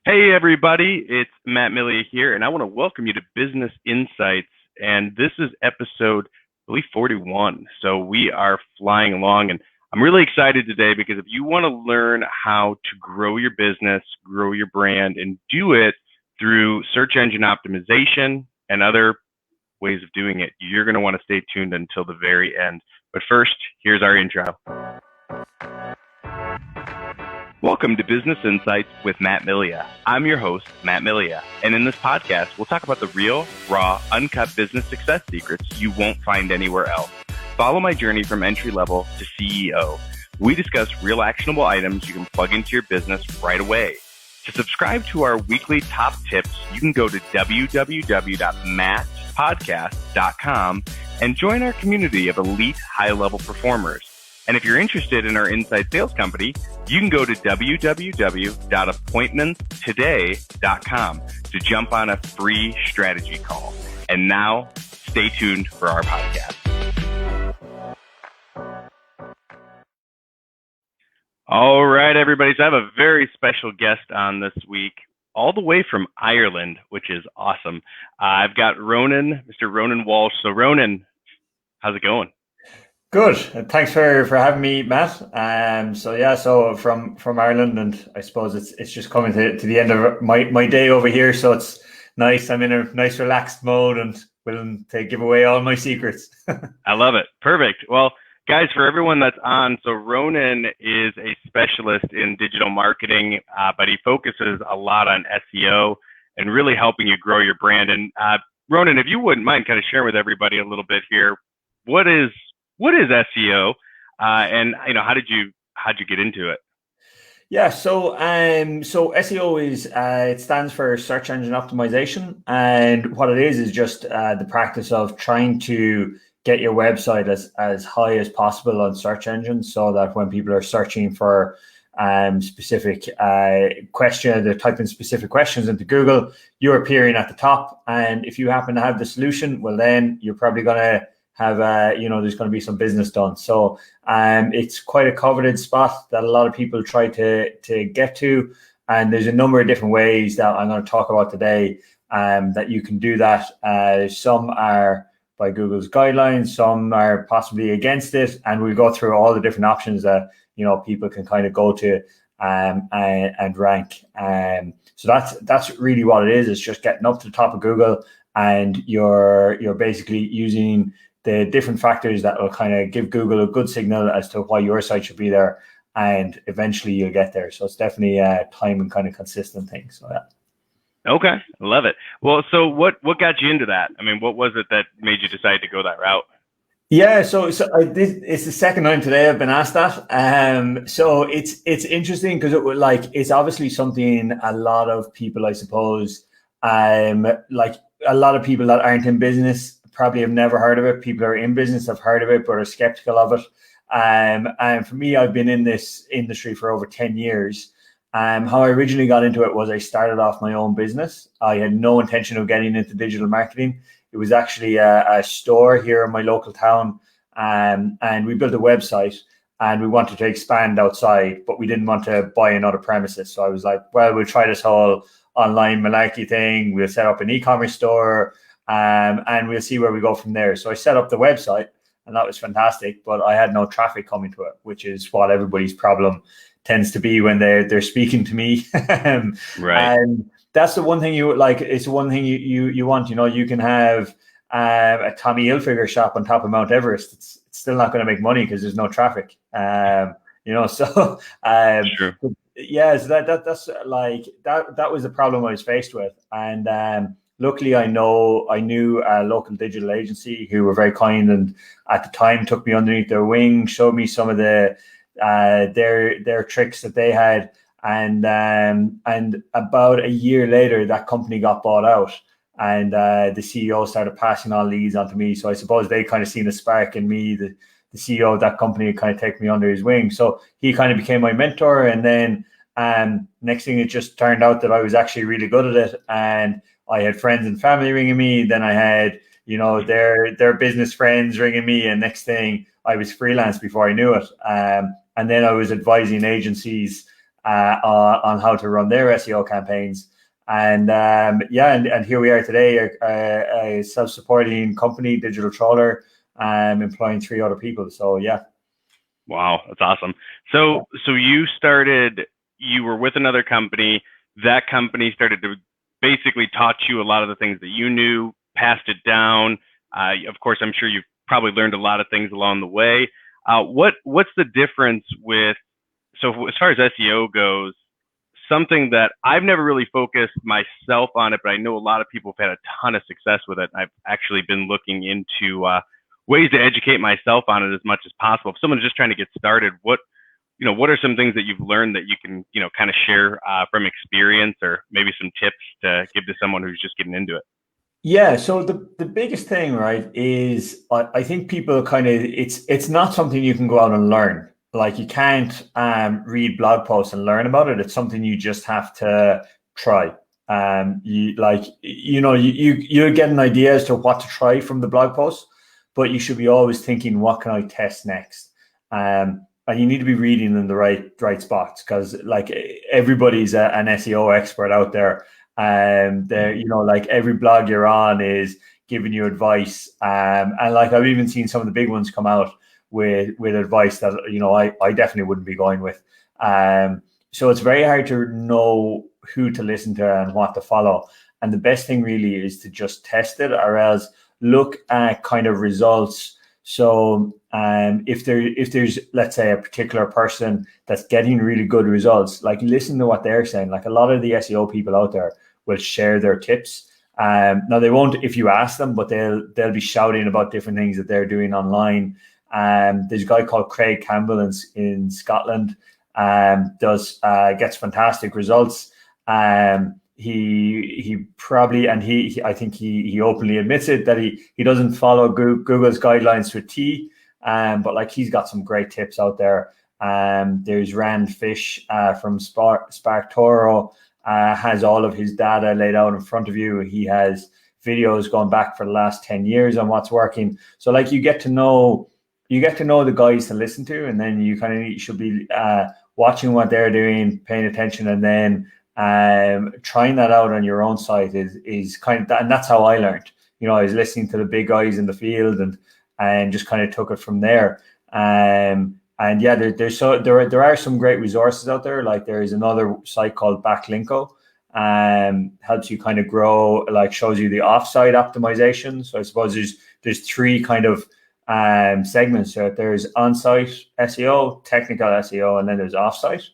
Hey everybody, it's Matt Milia here, and I want to welcome you to Business Insights. And this is episode, I believe, 41. So we are flying along, and I'm really excited today because if you want to learn how to grow your business, grow your brand, and do it through search engine optimization and other ways of doing it, you're going to want to stay tuned until the very end. But first, here's our intro. Welcome to Business Insights with Matt Milia. I'm your host, Matt Milia, and in this podcast, we'll talk about the real, raw, uncut business success secrets you won't find anywhere else. Follow my journey from entry level to CEO. We discuss real actionable items you can plug into your business right away. To subscribe to our weekly top tips, you can go to www.mattpodcast.com and join our community of elite high-level performers. And if you're interested in our inside sales company, you can go to www.appointmentstoday.com to jump on a free strategy call. And now, stay tuned for our podcast. All right, everybody. So I have a very special guest on this week, all the way from Ireland, which is awesome. I've got Mr. Ronan Walsh. So Ronan, how's it going? Good. Thanks for having me, Matt. So from Ireland, and I suppose it's just coming to the end of my day over here. So it's nice. I'm in a nice relaxed mode and willing to give away all my secrets. I love it. Perfect. Well, guys, for everyone that's on, so Ronan is a specialist in digital marketing, but he focuses a lot on SEO and really helping you grow your brand. And Ronan, if you wouldn't mind kind of sharing with everybody a little bit here, what is SEO, and how did you get into it? Yeah, so SEO is it stands for search engine optimization, and what it is just the practice of trying to get your website as high as possible on search engines, so that when people are searching for specific questions, they're typing specific questions into Google, you're appearing at the top, and if you happen to have the solution, well, then you're probably going to have there's going to be some business done. So it's quite a coveted spot that a lot of people try to get to, and there's a number of different ways that I'm going to talk about today that you can do that. Some are by Google's guidelines, some are possibly against it, and we'll go through all the different options that people can kind of go to and rank. So that's really what it is. It's just getting up to the top of Google, and you're basically using the different factors that will kind of give Google a good signal as to why your site should be there, and eventually you'll get there. So it's definitely a time and kind of consistent thing. So yeah. Okay, I love it. Well, so what got you into that? I mean, what was it that made you decide to go that route? Yeah, so it's the second time today I've been asked that. So it's interesting because it's obviously something a lot of people, I suppose, like a lot of people that aren't in business probably have never heard of it. People who are in business have heard of it, but are skeptical of it. And for me, I've been in this industry for over 10 years. How I originally got into it was I started off my own business. I had no intention of getting into digital marketing. It was actually a store here in my local town. And we built a website, and we wanted to expand outside, but we didn't want to buy another premises. So I was like, well, we'll try this whole online malarkey thing. We'll set up an e-commerce store. And we'll see where we go from there. So I set up the website, and that was fantastic, but I had no traffic coming to it, which is what everybody's problem tends to be when they're speaking to me. Right. And that's the one thing you like. It's the one thing you want. You can have a Tommy Hilfiger shop on top of Mount Everest. It's still not going to make money because there's no traffic. So True. Yeah, so that's like that was the problem I was faced with, and luckily, I knew a local digital agency who were very kind, and at the time took me underneath their wing, showed me some of their tricks that they had, and about a year later, that company got bought out, and the CEO started passing on leads onto me. So I suppose they kind of seen a spark in me. The CEO of that company kind of take me under his wing, so he kind of became my mentor, and then next thing, it just turned out that I was actually really good at it, and I had friends and family ringing me. Then I had, their business friends ringing me. And next thing, I was freelance before I knew it. And then I was advising agencies on how to run their SEO campaigns. And and here we are today, a self-supporting company, Digital Trawler, employing 3 other people. So yeah. Wow, that's awesome. So you were with another company. That company started to basically taught you a lot of the things that you knew, passed it down. Of course, I'm sure you've probably learned a lot of things along the way. What's the difference with, so as far as SEO goes, something that I've never really focused myself on it, but I know a lot of people have had a ton of success with it. I've actually been looking into ways to educate myself on it as much as possible. If someone's just trying to get started, what are some things that you've learned that you can, kind of share from experience, or maybe some tips to give to someone who's just getting into it? Yeah, so the biggest thing, right, is I think people kind of, it's not something you can go out and learn. Like, you can't read blog posts and learn about it. It's something you just have to try. You get an idea as to what to try from the blog post, but you should be always thinking, what can I test next? And you need to be reading in the right spots, because like everybody's an SEO expert out there. There, like every blog you're on is giving you advice. And like, I've even seen some of the big ones come out with advice that, I definitely wouldn't be going with. So it's very hard to know who to listen to and what to follow. And the best thing really is to just test it, or else look at kind of results. So if there's, let's say, a particular person that's getting really good results, like, listen to what they're saying. Like, a lot of the SEO people out there will share their tips. Now, they won't if you ask them, but they'll be shouting about different things that they're doing online. There's a guy called Craig Campbell in Scotland, gets fantastic results. He probably, and I think he openly admits it, that he doesn't follow Google's guidelines to a T, but like, he's got some great tips out there. There's Rand Fish from SparkToro, has all of his data laid out in front of you. He has videos going back for the last 10 years on what's working. So like, you get to know the guys to listen to, and then you kind of should be watching what they're doing, paying attention, and then trying that out on your own site is kind of that. And that's how I learned. I was listening to the big guys in the field, and just kind of took it from there. And yeah, there are some great resources out there. Like, there is another site called Backlinko, helps you kind of grow, like, shows you the offsite optimization. So I suppose there's 3 kind of segments. So there's on-site SEO, technical SEO, and then there's offsite.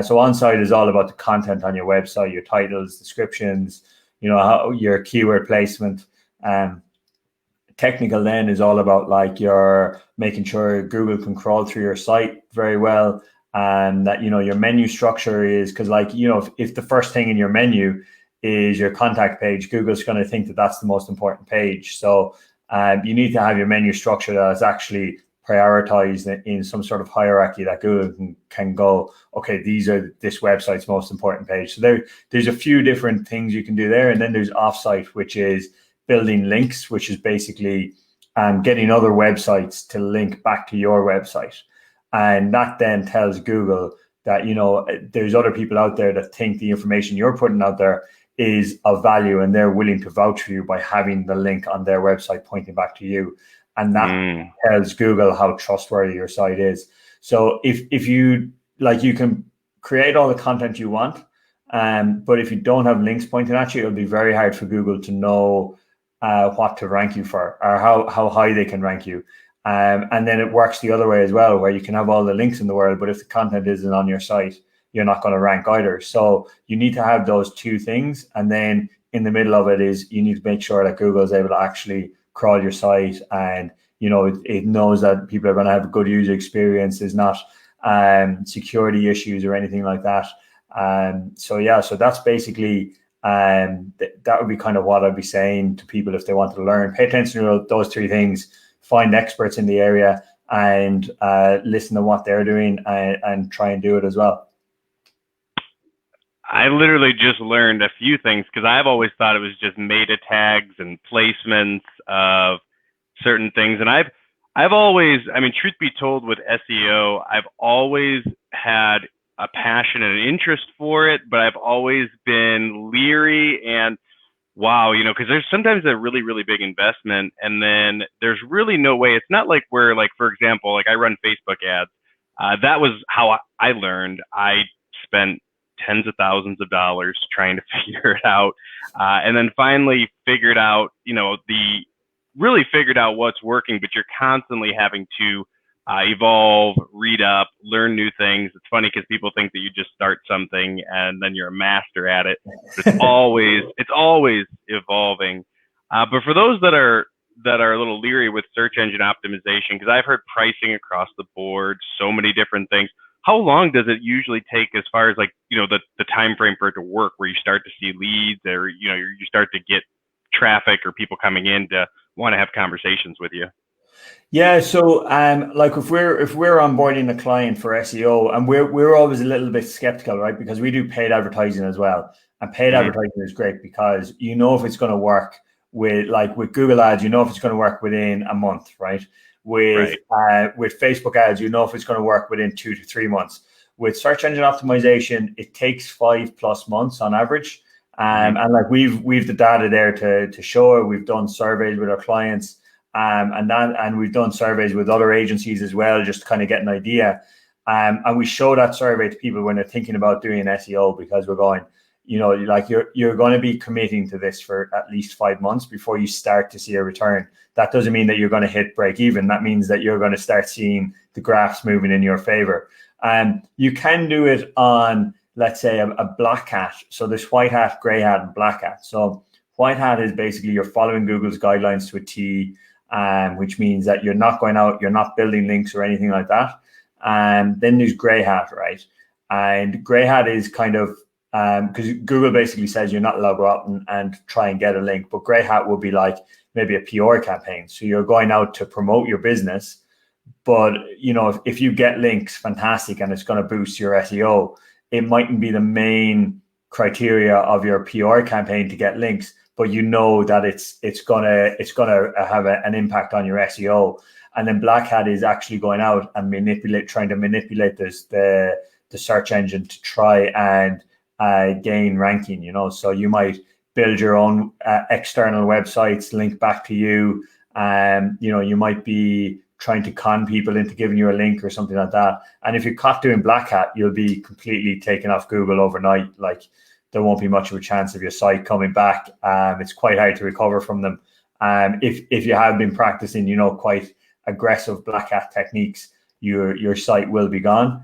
So on-site is all about the content on your website, your titles, descriptions, how your keyword placement. Technical then is all about, like, you're making sure Google can crawl through your site very well, and that your menu structure is, because, like, if the first thing in your menu is your contact page, Google's going to think that that's the most important page. So you need to have your menu structure that is actually prioritized in some sort of hierarchy, that Google can go, okay, these are this website's most important page. So there's a few different things you can do there. And then there's offsite, which is building links, which is basically getting other websites to link back to your website. And that then tells Google that, there's other people out there that think the information you're putting out there is of value, and they're willing to vouch for you by having the link on their website pointing back to you. And that tells Google how trustworthy your site is. So if you, like, you can create all the content you want, but if you don't have links pointing at you, it'll be very hard for Google to know what to rank you for, or how high they can rank you. And then it works the other way as well, where you can have all the links in the world, but if the content isn't on your site, you're not going to rank either. So you need to have those 2 things. And then in the middle of it is, you need to make sure that Google is able to actually crawl your site, and it knows that people are going to have a good user experience. There's not security issues or anything like that. So that's basically that would be kind of what I'd be saying to people if they want to learn. Pay attention to those 3 things. Find experts in the area, and listen to what they're doing, and try and do it as well. I literally just learned a few things, because I've always thought it was just meta tags and placements of certain things. And I've always, I mean, truth be told, with SEO, I've always had a passion and an interest for it, but I've always been leery and wow, because there's sometimes a really, really big investment, and then there's really no way. It's not like where, like, for example, like I run Facebook ads. That was how I learned. I spent tens of thousands of dollars trying to figure it out, and then finally figured out, really figured out what's working. But you're constantly having to evolve, read up, learn new things. It's funny because people think that you just start something and then you're a master at it. But it's always evolving. But for those that are a little leery with search engine optimization, because I've heard pricing across the board, so many different things. How long does it usually take as far as like, the time frame for it to work, where you start to see leads, or you start to get traffic or people coming in to want to have conversations with you? Yeah, so like if we're onboarding a client for SEO, and we're always a little bit skeptical, right? Because we do paid advertising as well, and paid advertising is great because if it's going to work with Google ads, if it's going to work within a month, right? With Facebook ads, if it's going to work within 2 to 3 months. With search engine optimization, it takes 5+ months on average, and like we've the data there to show it. We've done surveys with our clients. And we've done surveys with other agencies as well, just to kind of get an idea. And we show that survey to people when they're thinking about doing SEO, because we're going, like you're going to be committing to this for at least 5 months before you start to see a return. That doesn't mean that you're going to hit break even. That means that you're going to start seeing the graphs moving in your favor. You can do it on, let's say, a black hat. So there's white hat, gray hat, and black hat. So white hat is basically you're following Google's guidelines to a T, which means that you're not going out, you're not building links or anything like that. And then there's gray hat, right? And gray hat is kind of, because Google basically says you're not allowed to go out and try and get a link, but gray hat would be like maybe a PR campaign. So you're going out to promote your business, but if you get links, fantastic, and it's going to boost your SEO. It mightn't be the main criteria of your PR campaign to get links, but that it's gonna have an impact on your SEO. And then black hat is actually going out and trying to manipulate the search engine to try and gain ranking. So you might build your own external websites, link back to you. You might be trying to con people into giving you a link or something like that. And if you're caught doing black hat, you'll be completely taken off Google overnight. Like, there won't be much of a chance of your site coming back. It's quite hard to recover from them. If you have been practicing, quite aggressive black hat techniques, your site will be gone.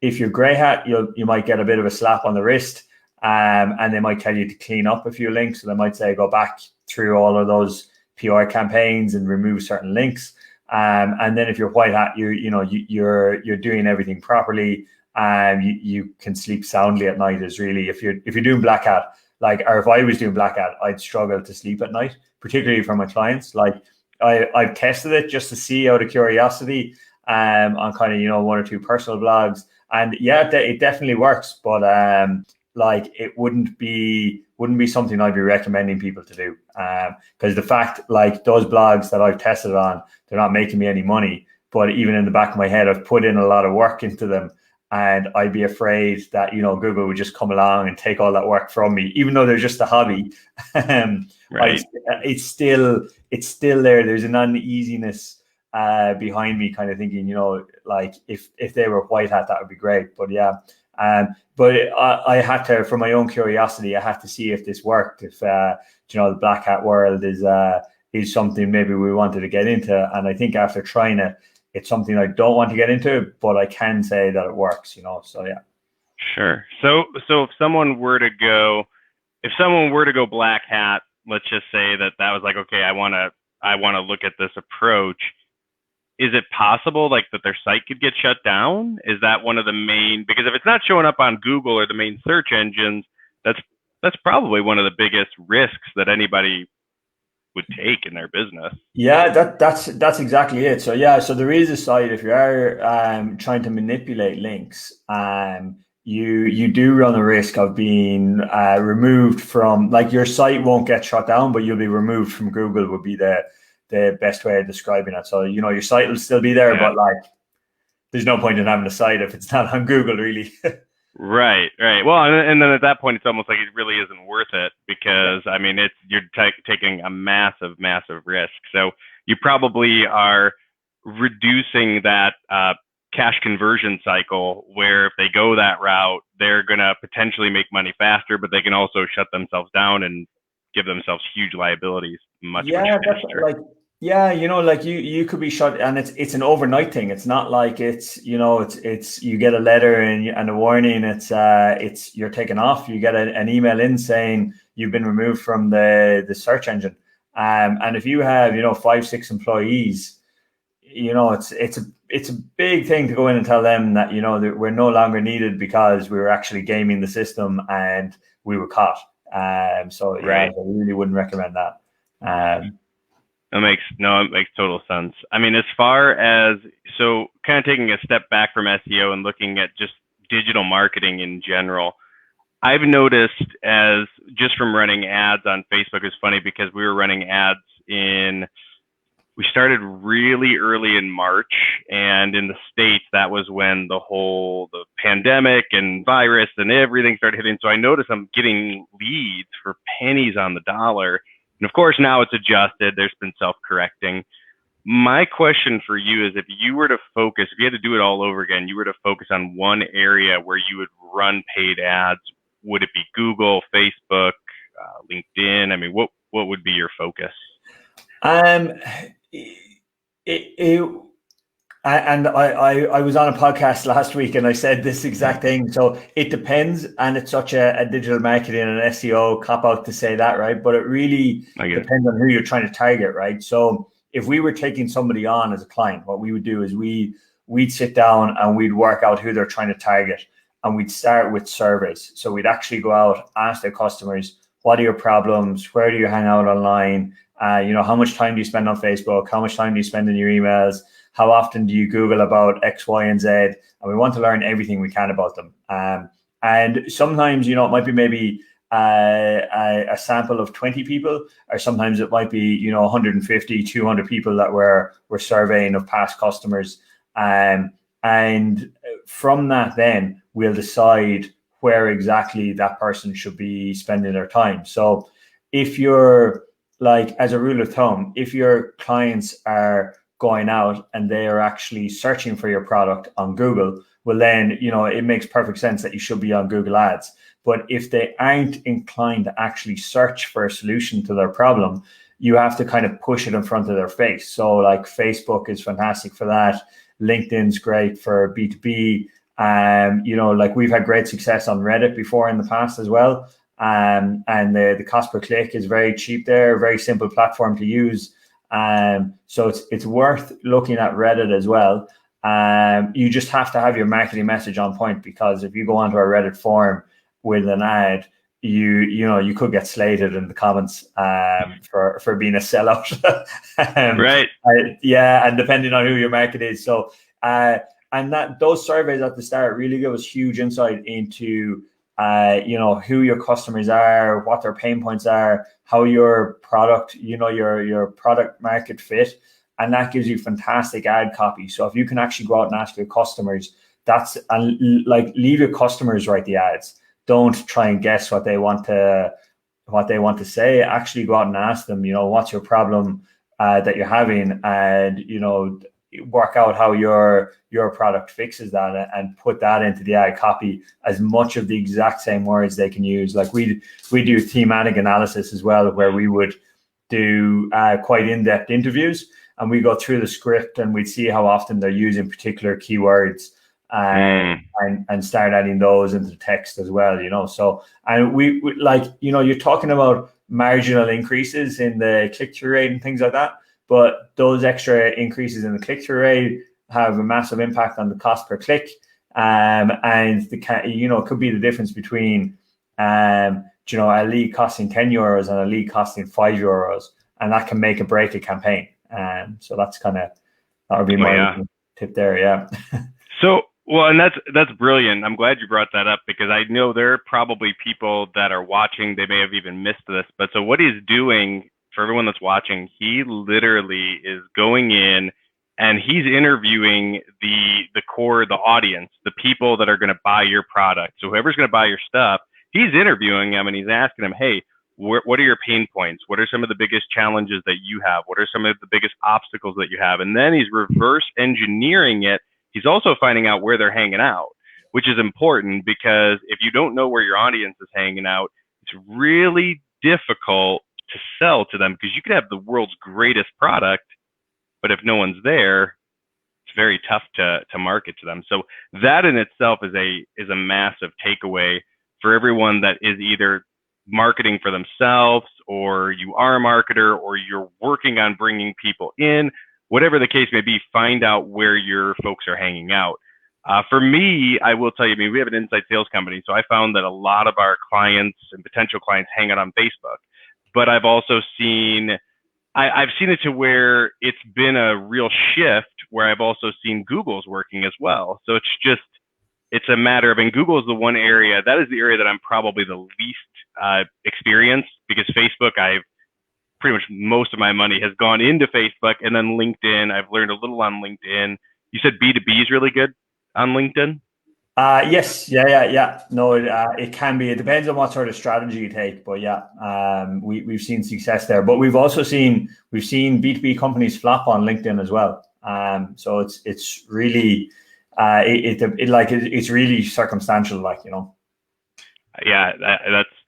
If you're gray hat, you might get a bit of a slap on the wrist, and they might tell you to clean up a few links. So they might say go back through all of those PR campaigns and remove certain links. And then if you're white hat, you're doing everything properly. You can sleep soundly at night. Is really, if you're doing black hat, or if I was doing black hat, I'd struggle to sleep at night, particularly for my clients. Like I've tested it just to see out of curiosity, on kind of, 1 or 2 personal blogs, and yeah, it definitely works, but it wouldn't be something I'd be recommending people to do, because the fact, like, those blogs that I've tested on, they're not making me any money, but even in the back of my head, I've put in a lot of work into them. And I'd be afraid that, Google would just come along and take all that work from me, even though they're just a hobby. Right. It's still there. There's an uneasiness behind me, kind of thinking, like if they were white hat, that would be great. But yeah, but I had to, for my own curiosity, I had to see if this worked. If the black hat world is something maybe we wanted to get into, and I think after trying it, it's something I don't want to get into, but I can say that it works, so yeah. Sure. So if someone were to go black hat, let's just say that was like, okay, I want to look at this approach. Is it possible, like, that their site could get shut down? Is that one of the main, because if it's not showing up on Google or the main search engines, that's probably one of the biggest risks that anybody would take in their business. Yeah, that's exactly it. So yeah, so there is a site, if you are trying to manipulate links, you do run a risk of being removed from, like, your site won't get shut down, but you'll be removed from Google, would be the best way of describing it. So your site will still be there, but like there's no point in having a site if it's not on Google, really. Right, right. Well, and then at that point, it's almost like it really isn't worth it because I mean, you're taking a massive, massive risk. So you probably are reducing that cash conversion cycle where if they go that route, they're gonna potentially make money faster, but they can also shut themselves down and give themselves huge liabilities much, much Yeah, that's faster. like, yeah, like you could be shut, and it's an overnight thing. It's not like it's you get a letter and a warning. It's you're taken off. You get an email in saying you've been removed from the search engine. And if you have 5, 6 employees, it's a big thing to go in and tell them that that we're no longer needed because we were actually gaming the system and we were caught. So yeah, Right. I really wouldn't recommend that. Um, It makes total sense. I mean, as far as so kind of taking a step back from SEO and looking at just digital marketing in general, I've noticed as just from running ads on Facebook is funny because we were running ads we started really early in March, and in the States, that was when the pandemic and virus and everything started hitting. So I noticed I'm getting leads for pennies on the dollar. And of course, now it's adjusted. There's been self-correcting. My question for you is if you had to do it all over again, you were to focus on one area where you would run paid ads, would it be Google, Facebook, LinkedIn? I mean, what would be your focus? um, it, and I was on a podcast last week and I said this exact thing. So it depends, and it's such a digital marketing and an SEO cop out to say that, right? But it really I get it. depends on who you're trying to target, right? So if we were taking somebody on as a client, what we would do is we'd sit down and we'd work out who they're trying to target, and we'd start with surveys. So we'd actually go out, ask their customers, what are your problems? Where do you hang out online? How much time do you spend on Facebook? How much time do you spend in your emails? How often do you Google about X, Y, and Z? And we want to learn everything we can about them. And sometimes, it might be maybe a sample of 20 people, or sometimes it might be, 150, 200 people that we're surveying of past customers. And from that, then we'll decide where exactly that person should be spending their time. So if you're like, as a rule of thumb, if your clients are going out and they are actually searching for your product on Google, well then, it makes perfect sense that you should be on Google Ads. But if they aren't inclined to actually search for a solution to their problem, you have to kind of push it in front of their face. So like Facebook is fantastic for that. LinkedIn's great for B2B. Like we've had great success on Reddit before in the past as well. And the cost per click is very cheap there, very simple platform to use. So it's worth looking at Reddit as well. You just have to have your marketing message on point, because if you go onto a Reddit forum with an ad, you could get slated in the comments for being a sellout. Right. Yeah, and depending on who your market is. So and that those surveys at the start really give us huge insight into who your customers are, what their pain points are, how your product, your product market fit, and that gives you fantastic ad copy. So if you can actually go out and ask your customers, leave your customers write the ads. Don't try and guess what they want to say. Actually go out and ask them, what's your problem that you're having, and work out how your product fixes that, and put that into the ad copy, as much of the exact same words they can use. Like we do thematic analysis as well, where we would do quite in-depth interviews, and we go through the script and we'd see how often they're using particular keywords, and start adding those into the text as well. So, and we like, you're talking about marginal increases in the click-through rate and things like that, but those extra increases in the click-through rate have a massive impact on the cost per click. And it could be the difference between a lead costing €10 and a lead costing €5, and that can make or break a campaign. So that would be my tip there. Yeah. So, well, and that's brilliant. I'm glad you brought that up, because I know there are probably people that are watching, they may have even missed this, but so what he's doing, for everyone that's watching, he literally is going in and he's interviewing the core, the audience, the people that are going to buy your product. So whoever's going to buy your stuff, he's interviewing them and he's asking them, hey, what are your pain points? What are some of the biggest challenges that you have? What are some of the biggest obstacles that you have? And then he's reverse engineering it. He's also finding out where they're hanging out, which is important, because if you don't know where your audience is hanging out, it's really difficult to sell to them, because you could have the world's greatest product, but if no one's there, it's very tough to market to them. So that in itself is a massive takeaway for everyone that is either marketing for themselves, or you are a marketer, or you're working on bringing people in. Whatever the case may be, find out where your folks are hanging out. For me, I will tell you, I mean, we have an inside sales company, so I found that a lot of our clients and potential clients hang out on Facebook. But I've also seen, I've seen it to where it's been a real shift where I've also seen Google's working as well. So it's a matter of, and Google is the one area, that is the area that I'm probably the least experienced, because Facebook, I've pretty much most of my money has gone into Facebook, and then LinkedIn. I've learned a little on LinkedIn. You said B2B is really good on LinkedIn? Yes, yeah. No, it can be. It depends on what sort of strategy you take, but yeah, we've seen success there. But we've seen B2B companies flop on LinkedIn as well. So it's really it's really circumstantial, like, you know. Yeah,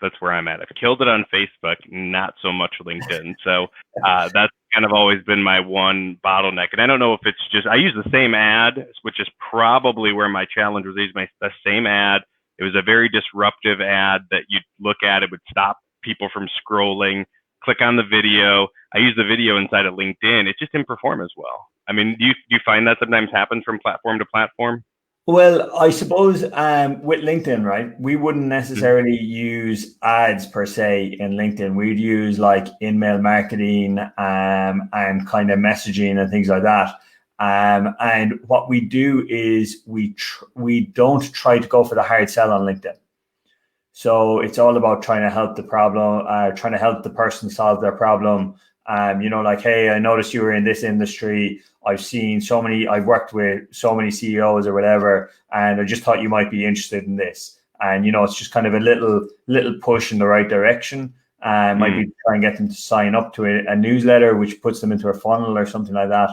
that's where I'm at. I've killed it on Facebook, not so much LinkedIn. So that's kind of always been my one bottleneck. And I don't know if it's just, I use the same ad, which is probably where my challenge was. I used the same ad. It was a very disruptive ad that you'd look at, it would stop people from scrolling, click on the video. I use the video inside of LinkedIn. It just didn't perform as well. I mean, do you find that sometimes happens from platform to platform? Well, I suppose with LinkedIn, right, we wouldn't necessarily use ads per se in LinkedIn. We'd use like in-mail marketing and kind of messaging and things like that. And what we do is we don't try to go for the hard sell on LinkedIn. So it's all about trying to help trying to help the person solve their problem. Like, hey, I noticed you were in this industry. I've worked with so many CEOs or whatever, and I just thought you might be interested in this. And, it's just kind of a little push in the right direction. Might be try and get them to sign up to a newsletter, which puts them into a funnel or something like that.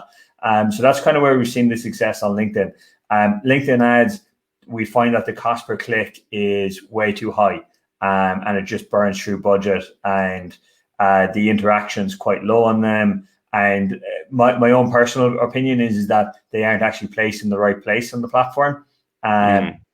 So that's kind of where we've seen the success on LinkedIn. LinkedIn ads, we find that the cost per click is way too high, and it just burns through budget, and the interaction's quite low on them. And my own personal opinion is that they aren't actually placed in the right place on the platform.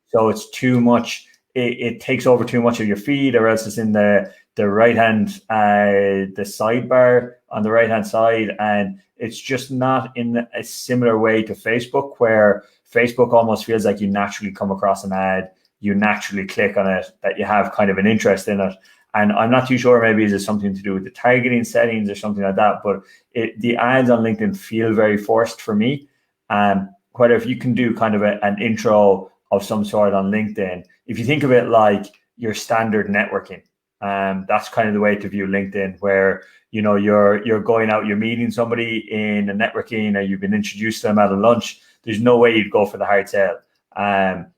So it's too much. It takes over too much of your feed, or else it's in the right hand, the sidebar on the right hand side, and it's just not in a similar way to Facebook, where Facebook almost feels like you naturally come across an ad, you naturally click on it, that you have kind of an interest in it. And I'm not too sure, maybe is it something to do with the targeting settings or something like that, but the ads on LinkedIn feel very forced for me. Whether if you can do kind of an intro of some sort on LinkedIn, if you think of it like your standard networking, that's kind of the way to view LinkedIn, where you're going out, you're meeting somebody in a networking, or you've been introduced to them at a lunch. There's no way you'd go for the hard sell.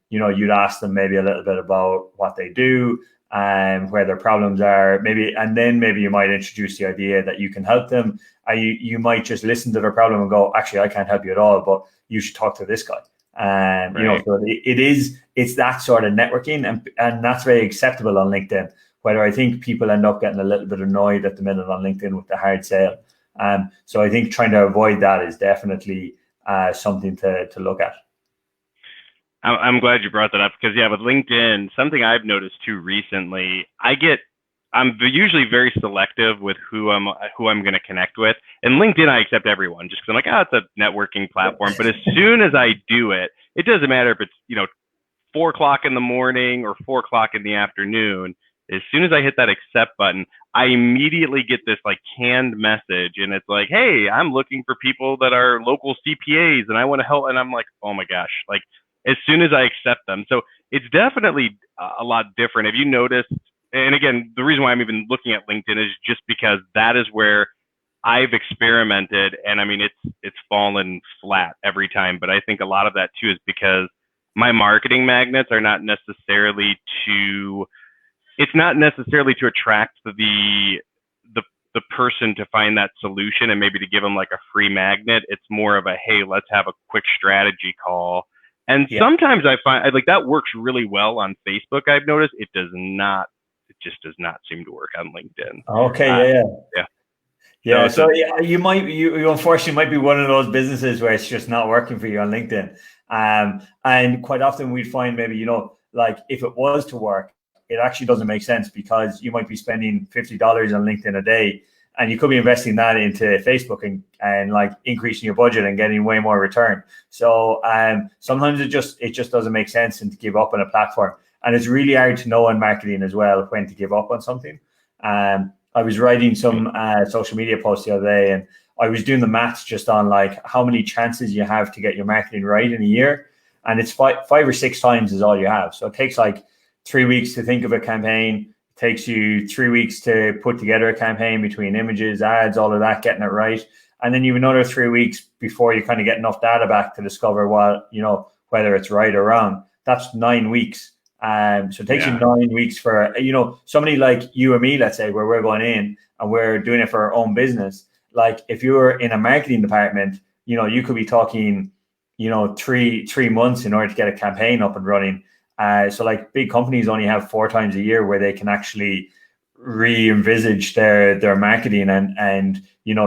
You'd ask them maybe a little bit about what they do, where their problems are, maybe, and then maybe you might introduce the idea that you can help them. You might just listen to their problem and go, actually, I can't help you at all, but you should talk to this guy. Right. So it's that sort of networking, and that's very acceptable on LinkedIn. Whether I think people end up getting a little bit annoyed at the minute on LinkedIn with the hard sale. So I think trying to avoid that is definitely something to look at. I'm glad you brought that up, because with LinkedIn, something I've noticed too recently, I'm usually very selective with who I'm going to connect with. And LinkedIn, I accept everyone just because I'm like, it's a networking platform. But as soon as I do it, it doesn't matter if it's 4:00 in the morning or 4:00 in the afternoon. As soon as I hit that accept button, I immediately get this like canned message, and it's like, hey, I'm looking for people that are local CPAs, and I want to help. And I'm like, oh my gosh, like as soon as I accept them. So it's definitely a lot different. Have you noticed? And again, the reason why I'm even looking at LinkedIn is just because that is where I've experimented, and I mean it's fallen flat every time. But I think a lot of that too is because my marketing magnets are not necessarily to. It's not necessarily to attract the the person to find that solution and maybe to give them like a free magnet. It's more of a, hey, let's have a quick strategy call. And Yeah. sometimes I find like that works really well on Facebook. I've noticed it does not. It just does not seem to work on LinkedIn. Okay. Uh, Yeah. yeah. Yeah. So So yeah, you unfortunately might be one of those businesses where it's just not working for you on LinkedIn. And quite often we'd find maybe, like if it was to work, it actually doesn't make sense because you might be spending $50 on LinkedIn a day and you could be investing that into Facebook and like increasing your budget and getting way more return. So sometimes it just doesn't make sense and to give up on a platform. And it's really hard to know in marketing as well when to give up on something. I was writing some social media posts the other day, and I was doing the maths just on like how many chances you have to get your marketing right in a year, and it's five or six times is all you have. So it takes like 3 weeks to think of a campaign. It takes you 3 weeks to put together a campaign between images, ads, all of that, getting it right, and then you have another 3 weeks before you kind of get enough data back to discover whether it's right or wrong. That's 9 weeks. So it takes you 9 weeks for, somebody like you or me, let's say, where we're going in and we're doing it for our own business. Like if you're in a marketing department, you could be talking, 3 months in order to get a campaign up and running. So like big companies only have 4 times a year where they can actually re-envisage their marketing and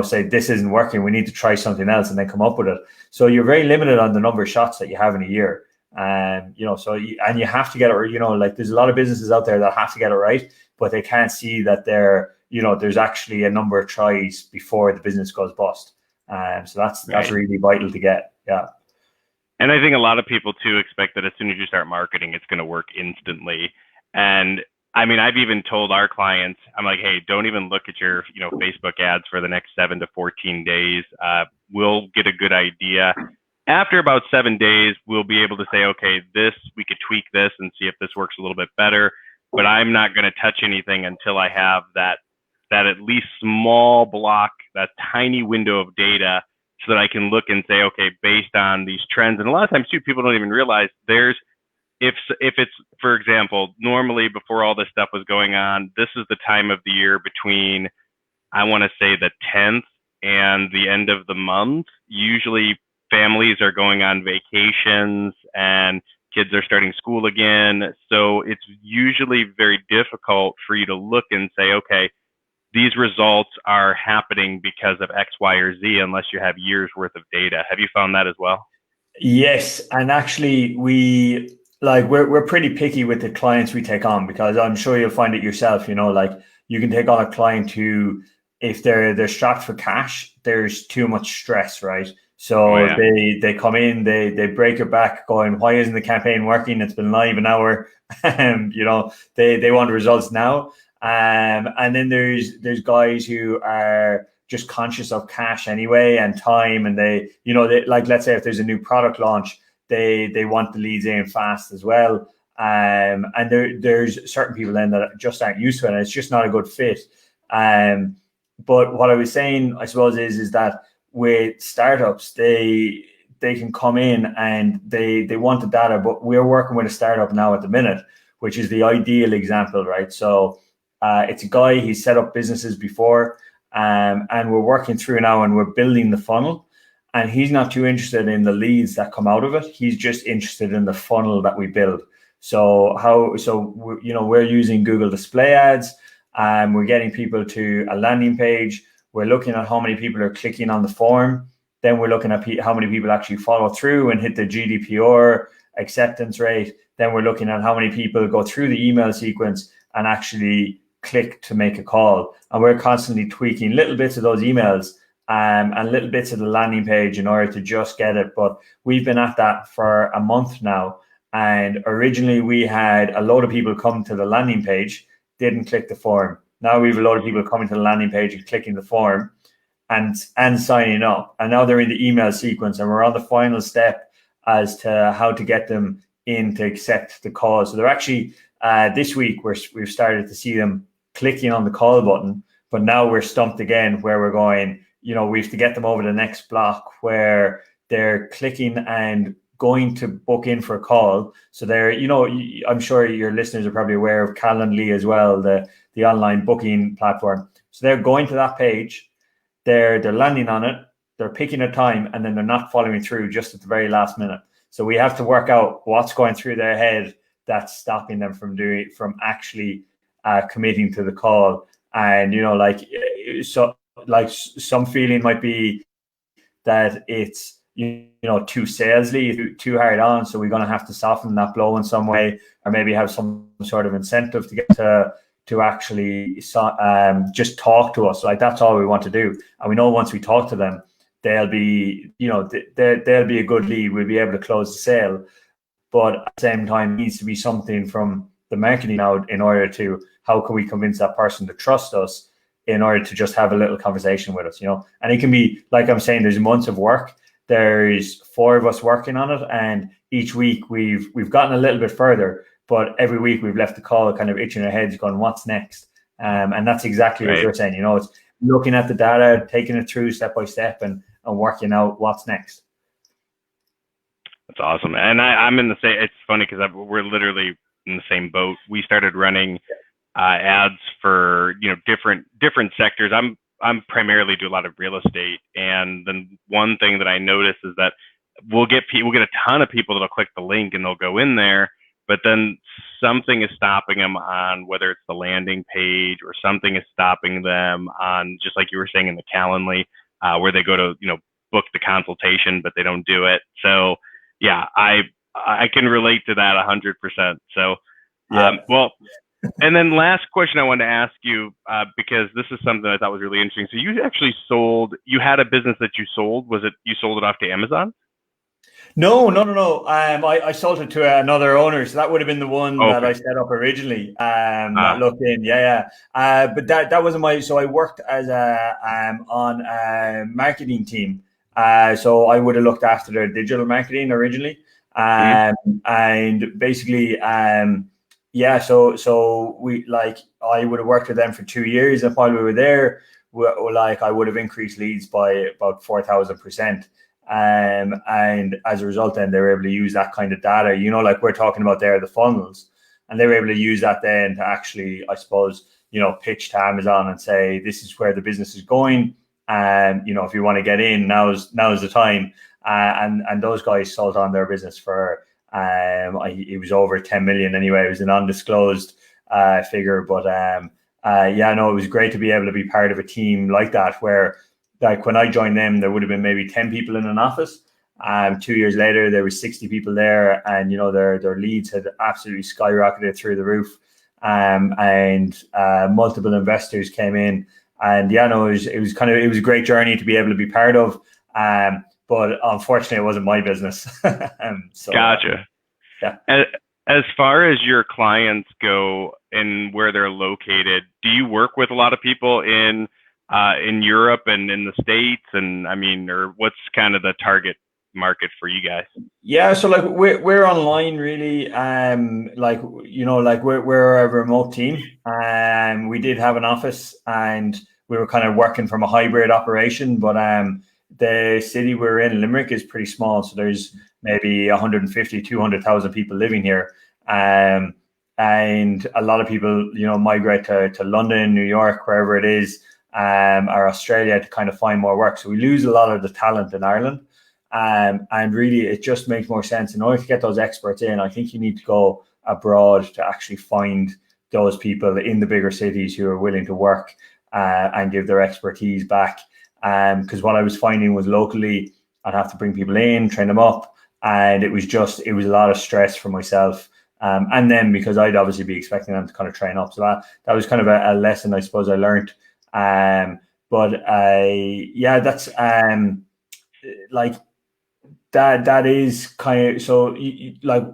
say this isn't working, we need to try something else, and then come up with it. So you're very limited on the number of shots that you have in a year. And you have to get it, like there's a lot of businesses out there that have to get it right, but they can't see that there's actually a number of tries before the business goes bust. So that's really vital to get. Yeah. And I think a lot of people too expect that as soon as you start marketing, it's going to work instantly. And I mean, I've even told our clients, I'm like, hey, don't even look at your, Facebook ads for the next 7 to 14 days. We'll get a good idea. After about 7 days, we'll be able to say, okay, we could tweak this and see if this works a little bit better. But I'm not going to touch anything until I have that at least small block, that tiny window of data, so that I can look and say, okay, based on these trends. And a lot of times too, people don't even realize if it's, for example, normally before all this stuff was going on, this is the time of the year between, I want to say, the 10th and the end of the month. Usually families are going on vacations and kids are starting school again. So it's usually very difficult for you to look and say, okay, these results are happening because of X, Y, or Z, unless you have years worth of data. Have you found that as well? Yes. And actually we're pretty picky with the clients we take on, because I'm sure you'll find it yourself, like you can take on a client who, if they're strapped for cash, there's too much stress, right? So they come in, they break your back going, why isn't the campaign working? It's been live an hour. They want results now. And then there's guys who are just conscious of cash anyway and time, and they like, let's say if there's a new product launch, they want the leads in fast as well. And there's certain people then that just aren't used to it, and it's just not a good fit. But what I was saying, I suppose, is that with startups, they can come in and they want the data, but we're working with a startup now at the minute, which is the ideal example, right? So it's a guy, he's set up businesses before, and we're working through now and we're building the funnel, and he's not too interested in the leads that come out of it. He's just interested in the funnel that we build. So we're using Google display ads, and we're getting people to a landing page. We're looking at how many people are clicking on the form. Then we're looking at how many people actually follow through and hit the GDPR acceptance rate. Then we're looking at how many people go through the email sequence and actually click to make a call. And we're constantly tweaking little bits of those emails and little bits of the landing page in order to just get it. But we've been at that for a month now. And originally we had a load of people come to the landing page, didn't click the form. Now we have a lot of people coming to the landing page and clicking the form and signing up. And now they're in the email sequence, and we're on the final step as to how to get them in to accept the call. So they're actually, this week, we've started to see them clicking on the call button, But now we're stumped again, where we're going, we have to get them over the next block where they're clicking and going to book in for a call. So they're, I'm sure your listeners are probably aware of Calendly as well, the online booking platform. So they're going to that page, they're landing on it, they're picking a time, and then they're not following through just at the very last minute. So we have to work out what's going through their head that's stopping them from actually committing to the call. And some feeling might be that it's too salesy, too hard on. So we're going to have to soften that blow in some way, or maybe have some sort of incentive to get to actually just talk to us. Like, that's all we want to do. And we know once we talk to them, they'll be they'll be a good lead. We'll be able to close the sale. But at the same time, it needs to be something from the marketing out in order to, how can we convince that person to trust us in order to just have a little conversation with us, And it can be, like I'm saying, there's months of work. There's 4 of us working on it, and each week we've gotten a little bit further, but every week we've left the call kind of itching our heads, going, what's next? And that's exactly what you're saying. It's looking at the data, taking it through step by step, and working out what's next. That's awesome. And I'm in the same, it's funny because we're literally in the same boat. We started running ads for, different sectors. I'm primarily do a lot of real estate. And then one thing that I notice is that we'll get a ton of people that'll click the link and they'll go in there, but then something is stopping them on, whether it's the landing page or something is stopping them on, just like you were saying in the Calendly, where they go to, book the consultation, but they don't do it. So yeah, I can relate to that 100%. So, well, and then last question I wanted to ask you, because this is something I thought was really interesting. So you actually you had a business that you sold. Was it, you sold it off to Amazon? No. I sold it to another owner. So that would have been the one that I set up originally. That looked in, but that wasn't my, so I worked as on a marketing team. So I would have looked after their digital marketing originally. And basically, so we, I would have worked with them for 2 years, and while we were there, I would have increased leads by about 4,000%. And as a result, then they were able to use that kind of data, like we're talking about there, the funnels, and they were able to use that then to actually, I suppose, pitch to Amazon and say, this is where the business is going. And, if you want to get in, now's the time. And those guys sold on their business for, it was over 10 million anyway. It was an undisclosed figure, but it was great to be able to be part of a team like that, where, like, when I joined them, there would have been maybe 10 people in an office. 2 years later, there were 60 people there, and their leads had absolutely skyrocketed through the roof. And multiple investors came in, and it was a great journey to be able to be part of. But unfortunately, it wasn't my business. Gotcha. As far as your clients go and where they're located, do you work with a lot of people in Europe and in the States? And or what's kind of the target market for you guys? Yeah, so we're online really. We're a remote team. We did have an office, and we were kind of working from a hybrid operation, but the city we're in, Limerick, is pretty small. So there's maybe 150, 200,000 people living here. And a lot of people, migrate to London, New York, wherever it is, or Australia, to kind of find more work. So we lose a lot of the talent in Ireland. And really, it just makes more sense. In order to get those experts in, I think you need to go abroad to actually find those people in the bigger cities who are willing to work and give their expertise back. Because what I was finding was, locally, I'd have to bring people in, train them up, and it was a lot of stress for myself. And then, because I'd obviously be expecting them to kind of train up. So that was kind of a lesson, I suppose, I learned. That's that is kind of, so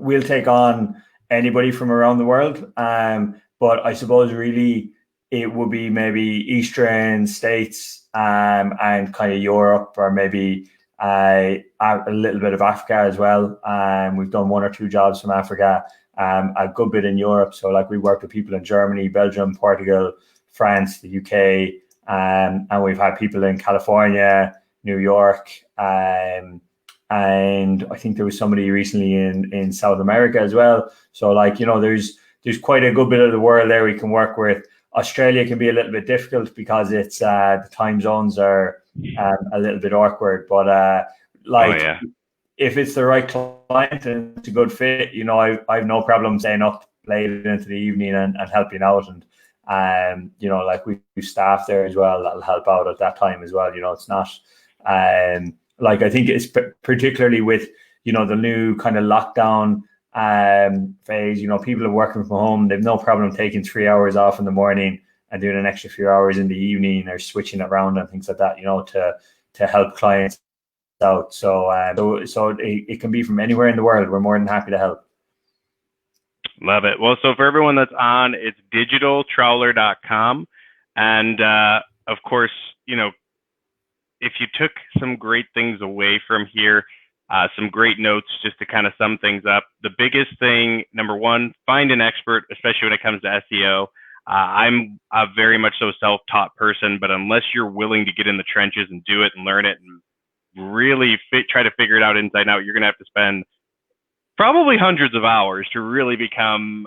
we'll take on anybody from around the world. But I suppose really it would be maybe Eastern States, and kind of Europe, or maybe a little bit of Africa as well. We've done 1 or 2 jobs from Africa, a good bit in Europe. So we work with people in Germany, Belgium, Portugal, France, the UK, And we've had people in California, New York, and I think there was somebody recently in South America as well. So like, there's quite a good bit of the world there we can work with. Australia can be a little bit difficult because it's the time zones are a little bit awkward, but if it's the right client and it's a good fit, I've no problem staying up late into the evening and helping out. And like we've staff there as well that'll help out at that time as well. It's not like, I think it's particularly with the new kind of lockdown phase. People are working from home. They've no problem taking 3 hours off in the morning and doing an extra few hours in the evening, or switching it around and things like that, to help clients out. So it can be from anywhere in the world. We're more than happy to help. Love it. Well, so for everyone that's on, it's digitaltrawler.com. And of course, if you took some great things away from here, some great notes just to kind of sum things up. The biggest thing, number one, find an expert, especially when it comes to SEO. I'm a very much so self-taught person, but unless you're willing to get in the trenches and do it and learn it and really try to figure it out inside and out, you're going to have to spend probably hundreds of hours to really become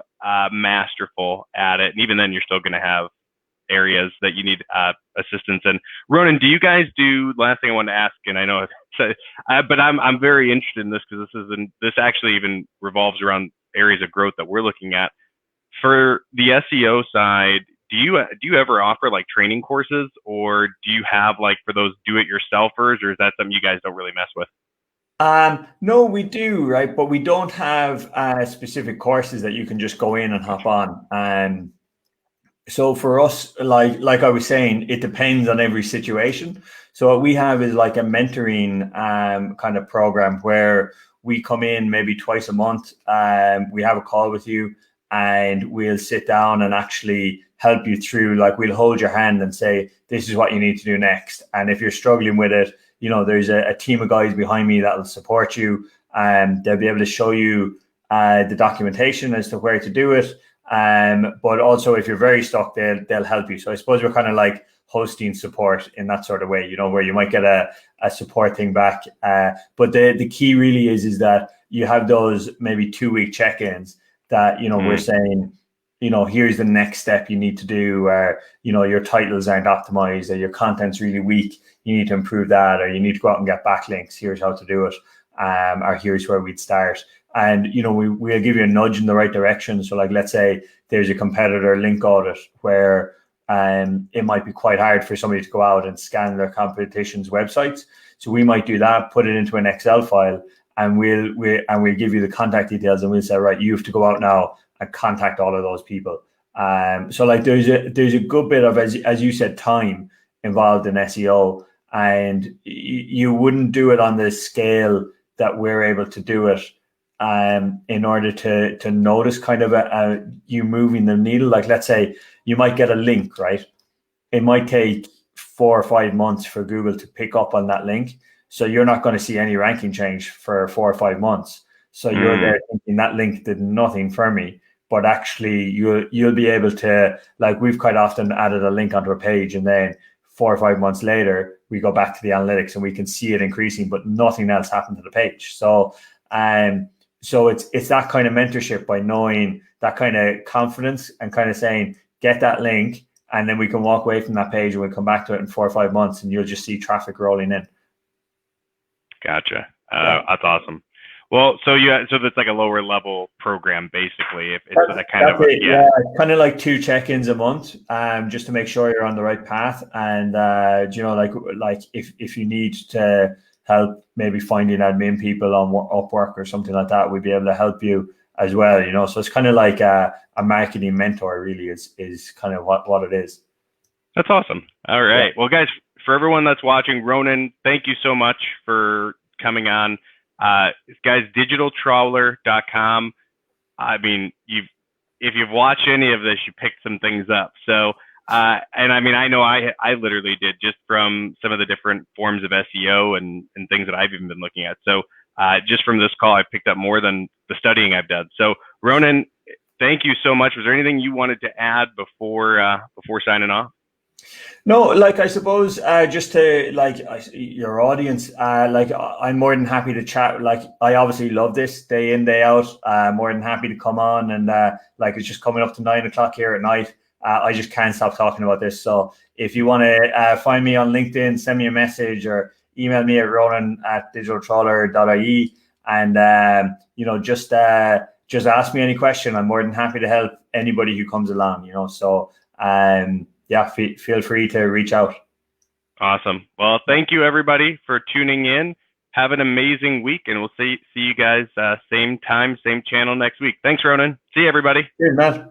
masterful at it. And even then, you're still going to have areas that you need assistance in. Ronan, do you guys do, last thing I want to ask, and I know, but I'm very interested in this because this actually even revolves around areas of growth that we're looking at. For the SEO side, do you ever offer like training courses, or do you have like for those do-it-yourselfers, or is that something you guys don't really mess with? No, we do, right? But we don't have specific courses that you can just go in and hop on. So for us, like I was saying, it depends on every situation. So what we have is like a mentoring kind of program where we come in maybe twice a month. We have a call with you and we'll sit down and actually help you through. Like, we'll hold your hand and say, this is what you need to do next. And if you're struggling with it, there's a team of guys behind me that will support you, and they'll be able to show you the documentation as to where to do it. But also, if you're very stuck, they'll help you. So I suppose we're kind of like hosting support in that sort of way, where you might get a support thing back. But the key really is that you have those maybe 2-week check-ins that, we're saying, here's the next step you need to do, or, your titles aren't optimized, or your content's really weak. You need to improve that, or you need to go out and get backlinks. Here's how to do it. Or here's where we'd start. And, we'll give you a nudge in the right direction. So like, let's say there's a competitor link audit where it might be quite hard for somebody to go out and scan their competition's websites. So we might do that, put it into an Excel file, and we'll give you the contact details, and we'll say, right, you have to go out now and contact all of those people. So like, there's a good bit of, as you said, time involved in SEO, and you wouldn't do it on the scale that we're able to do it in order to notice kind of you moving the needle. Like, let's say you might get a link, right? It might take 4 or 5 months for Google to pick up on that link. So you're not going to see any ranking change for 4 or 5 months. So you're there thinking that link did nothing for me, but actually you'll be able to, like, we've quite often added a link onto a page, and then 4 or 5 months later, we go back to the analytics and we can see it increasing, but nothing else happened to the page. So it's that kind of mentorship, by knowing that kind of confidence and kind of saying, get that link, and then we can walk away from that page and we'll come back to it in 4 or 5 months, and you'll just see traffic rolling in. Gotcha. That's awesome. Well, so that's like a lower level program, basically. If it's a kind of kind of like 2 check-ins a month, just to make sure you're on the right path. And like if you need to help maybe finding admin people on Upwork or something like that, we'd be able to help you as well. So it's kind of like a marketing mentor, really, is kind of what it is. That's awesome. All right. Yeah. Well, guys, for everyone that's watching, Ronan, thank you so much for coming on. Guys, digitaltrawler.com. I mean, if you've watched any of this, you picked some things up. So, and I mean, I know I literally did, just from some of the different forms of SEO and things that I've even been looking at. So, just from this call, I picked up more than the studying I've done. So, Ronan, thank you so much. Was there anything you wanted to add before signing off? No, like I suppose just to your audience, I'm more than happy to chat. Like I obviously love this day in day out. More than happy to come on and like it's just coming up to 9 o'clock here at night. I just can't stop talking about this. So if you want to find me on LinkedIn, send me a message or email me at ronan@digitaltrawler.ie and just ask me any question. I'm more than happy to help anybody who comes along. So. Yeah, feel free to reach out. Awesome. Well, thank you everybody for tuning in. Have an amazing week, and we'll see you guys same time, same channel next week. Thanks, Ronan. See you, everybody. Cheers, man.